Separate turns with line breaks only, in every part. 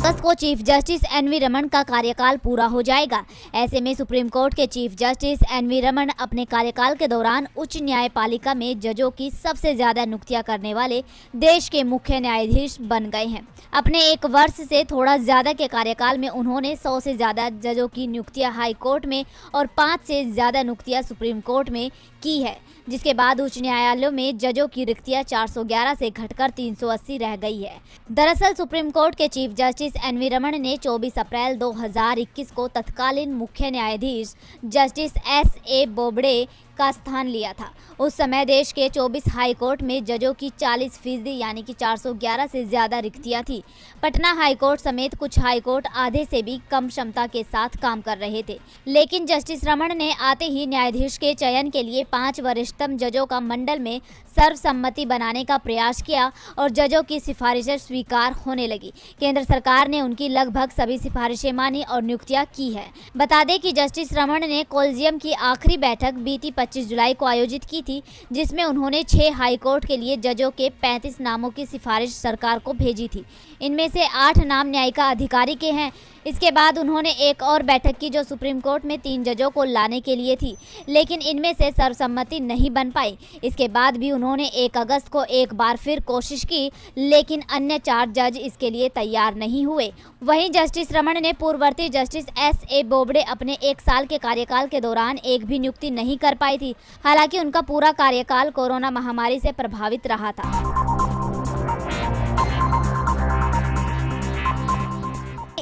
अगस्त को chief justice N V Raman का कार्यकाल पूरा हो जाएगा। ऐसे में सुप्रीम कोर्ट के चीफ जस्टिस एनवी रमन अपने कार्यकाल के दौरान उच्च न्यायपालिका में जजों की सबसे ज्यादा नियुक्तियां करने वाले देश के मुख्य न्यायाधीश बन गए हैं। अपने 1 वर्ष से थोड़ा ज्यादा के कार्यकाल में उन्होंने 100 से ज्यादा जजों की नियुक्तियां हाई कोर्ट में और 5 से ज्यादा नियुक्तियां सुप्रीम कोर्ट में की है, जिसके बाद उच्च न्यायालयों में जजों की रिक्तियां 411 से घटकर 380 रह गई है। दरअसल सुप्रीम कोर्ट के चीफ जस्टिस एनवी रमन ने 24 अप्रैल 2021 को तत्कालीन मुख्य न्यायाधीश जस्टिस एस.ए. बोबडे का स्थान लिया था। उस समय देश के 24 हाई कोर्ट में जजों की 40% यानी कि 411 से ज्यादा रिक्तियां थी। पटना हाई कोर्ट समेत कुछ हाई कोर्ट आधे से भी कम क्षमता के साथ काम कर रहे थे, लेकिन जस्टिस रमन ने आते ही न्यायाधीश के चयन के लिए 5 वरिष्ठतम जजों का मंडल में सर्वसम्मति बनाने का प्रयास किया और जजों की सिफारिशें स्वीकार होने लगी। केंद्र सरकार ने उनकी लगभग सभी सिफारिशें मानी और नियुक्तियां की है। बता दें कि जस्टिस रमन ने कॉलेजियम की आखिरी बैठक बीती 25 जुलाई को आयोजित की थी, जिसमें उन्होंने 6 हाई कोर्ट के लिए जजों के 35 नामों की सिफारिश सरकार को भेजी थी। इनमें से 8 नाम न्यायिका अधिकारी के हैं। इसके बाद उन्होंने एक और बैठक की जो सुप्रीम कोर्ट में 3 जजों को लाने के लिए थी, लेकिन इनमें से सर्वसम्मति नहीं बन पाई। इसके बाद भी उन्होंने 1 अगस्त को एक बार फिर कोशिश की, लेकिन अन्य 4 जज इसके लिए तैयार नहीं हुए। वहीं जस्टिस रमन ने पूर्ववर्ती जस्टिस एस.ए. बोबडे अपने 1 साल के कार्यकाल के दौरान एक भी नियुक्ति नहीं कर पाई थी। हालांकि उनका पूरा कार्यकाल कोरोना महामारी से प्रभावित रहा था।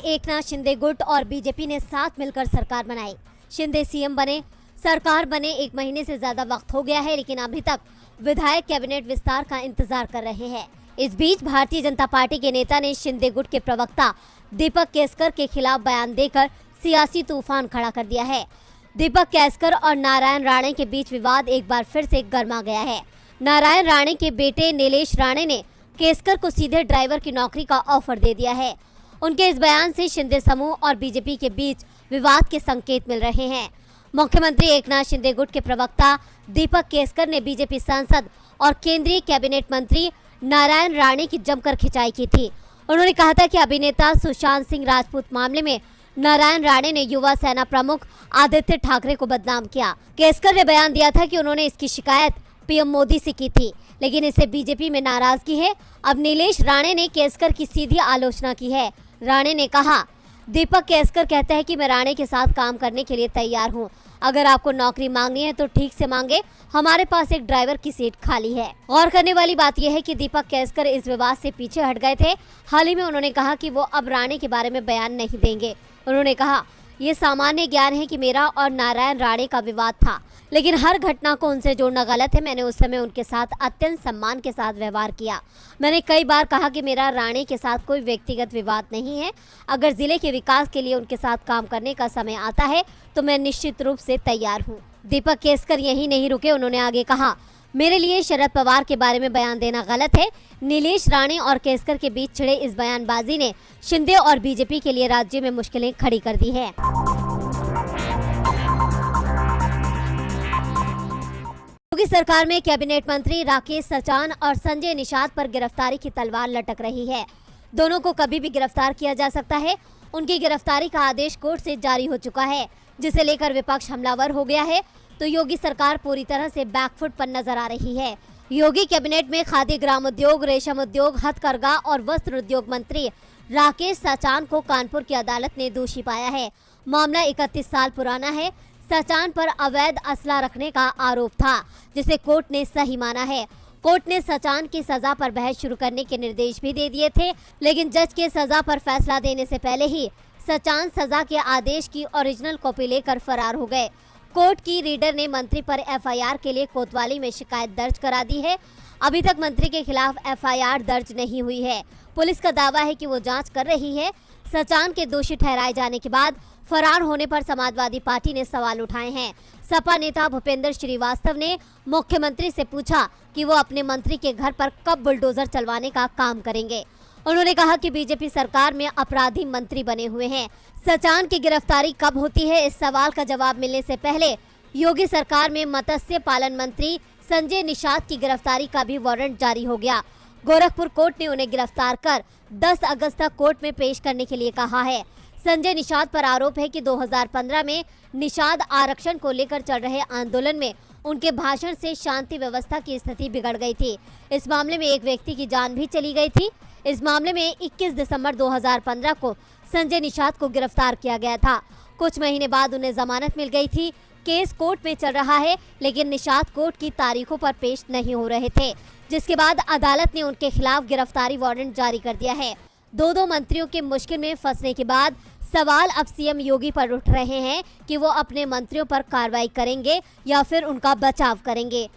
एकनाथ शिंदे गुट और बीजेपी ने साथ मिलकर सरकार बनाई। शिंदे सीएम बने, सरकार बने 1 महीने से ज्यादा वक्त हो गया है, लेकिन अभी तक विधायक कैबिनेट विस्तार का इंतजार कर रहे हैं। इस बीच भारतीय जनता पार्टी के नेता ने शिंदे गुट के प्रवक्ता दीपक केसकर के खिलाफ बयान देकर सियासी तूफान खड़ा कर दिया है। दीपक केसकर और नारायण राणे के बीच विवाद एक बार फिर से गर्मा गया है। नारायण राणे के बेटे नीलेश राणे ने केसकर को सीधे ड्राइवर की नौकरी का ऑफर दे दिया है। उनके इस बयान से शिंदे समूह और बीजेपी के बीच विवाद के संकेत मिल रहे हैं। मुख्यमंत्री एकनाथ शिंदे गुट के प्रवक्ता दीपक केसकर ने बीजेपी सांसद और केंद्रीय कैबिनेट मंत्री नारायण राणे की जमकर खिंचाई की थी। उन्होंने कहा था कि अभिनेता सुशांत सिंह राजपूत मामले में नारायण राणे ने युवा सेना प्रमुख आदित्य ठाकरे को बदनाम किया। केसकर ने बयान दिया था कि उन्होंने इसकी शिकायत पीएम मोदी से की थी, लेकिन इससे बीजेपी में नाराजगी है। अब नीलेश राणे ने केसकर की सीधी आलोचना की है। राणे ने कहा, दीपक केसकर कहते हैं कि मैं राणे के साथ काम करने के लिए तैयार हूं। अगर आपको नौकरी मांगनी है तो ठीक से मांगे, हमारे पास एक ड्राइवर की सीट खाली है। गौर करने वाली बात यह है कि दीपक केसकर इस विवाद से पीछे हट गए थे। हाल ही में उन्होंने कहा कि वो अब राणे के बारे में बयान नहीं देंगे। उन्होंने कहा, ये सामान्य ज्ञान है कि मेरा और नारायण राणे का विवाद था, लेकिन हर घटना को उनसे जोड़ना गलत है। मैंने उस समय उनके साथ अत्यंत सम्मान के साथ व्यवहार किया। मैंने कई बार कहा कि मेरा राणे के साथ कोई व्यक्तिगत विवाद नहीं है। अगर जिले के विकास के लिए उनके साथ काम करने का समय आता है तो मैं निश्चित रूप से तैयार हूँ। दीपक केसकर यही नहीं रुके, उन्होंने आगे कहा, मेरे लिए शरद पवार के बारे में बयान देना गलत है। नीलेश राणे और केसकर के बीच छिड़े इस बयानबाजी ने शिंदे और बीजेपी के लिए राज्य में मुश्किलें खड़ी कर दी है। योगी सरकार में कैबिनेट मंत्री राकेश सचान और संजय निषाद पर गिरफ्तारी की तलवार लटक रही है। दोनों को कभी भी गिरफ्तार किया जा सकता है। उनकी गिरफ्तारी का आदेश कोर्ट से जारी हो चुका है, जिसे लेकर विपक्ष हमलावर हो गया है। तो योगी सरकार पूरी तरह से बैकफुट पर नजर आ रही है। योगी कैबिनेट में खादी ग्रामोद्योग, रेशम उद्योग, हथकरघा और वस्त्र उद्योग मंत्री राकेश सचान को कानपुर की अदालत ने दोषी पाया है। मामला 31 साल पुराना है। सचान पर अवैध असला रखने का आरोप था, जिसे कोर्ट ने सही माना है। कोर्ट ने सचान की सजा पर बहस शुरू करने के निर्देश भी दे दिए थे, लेकिन जज के सजा पर फैसला देने से पहले ही सचान सजा के आदेश की ओरिजिनल कॉपी लेकर फरार हो गए। कोर्ट की रीडर ने मंत्री पर एफआईआर के लिए कोतवाली में शिकायत दर्ज करा दी है। अभी तक मंत्री के खिलाफ एफआईआर दर्ज नहीं हुई है। पुलिस का दावा है कि वो जांच कर रही है। सचान के दोषी ठहराए जाने के बाद फरार होने पर समाजवादी पार्टी ने सवाल उठाए हैं। सपा नेता भूपेंद्र श्रीवास्तव ने मुख्यमंत्री से पूछा कि वो अपने मंत्री के घर पर कब बुलडोजर चलवाने का काम करेंगे। उन्होंने कहा कि बीजेपी सरकार में अपराधी मंत्री बने हुए हैं। सचान की गिरफ्तारी कब होती है, इस सवाल का जवाब मिलने से पहले योगी सरकार में मत्स्य पालन मंत्री संजय निषाद की गिरफ्तारी का भी वारंट जारी हो गया। गोरखपुर कोर्ट ने उन्हें गिरफ्तार कर 10 अगस्त तक कोर्ट में पेश करने के लिए कहा है। संजय निषाद पर आरोप है कि 2015 में निषाद आरक्षण को लेकर चल रहे आंदोलन में उनके भाषण से शांति व्यवस्था की स्थिति बिगड़ गई थी। इस मामले में एक व्यक्ति की जान भी चली गई थी। इस मामले में 21 दिसंबर 2015 को संजय निषाद को गिरफ्तार किया गया था। कुछ महीने बाद उन्हें जमानत मिल गई थी। केस कोर्ट में चल रहा है, लेकिन निषाद कोर्ट की तारीखों पर पेश नहीं हो रहे थे, जिसके बाद अदालत ने उनके खिलाफ गिरफ्तारी वारंट जारी कर दिया है। दो मंत्रियों के मुश्किल में फंसने के बाद सवाल अब सीएम योगी पर उठ रहे हैं कि वो अपने मंत्रियों पर कार्रवाई करेंगे या फिर उनका बचाव करेंगे।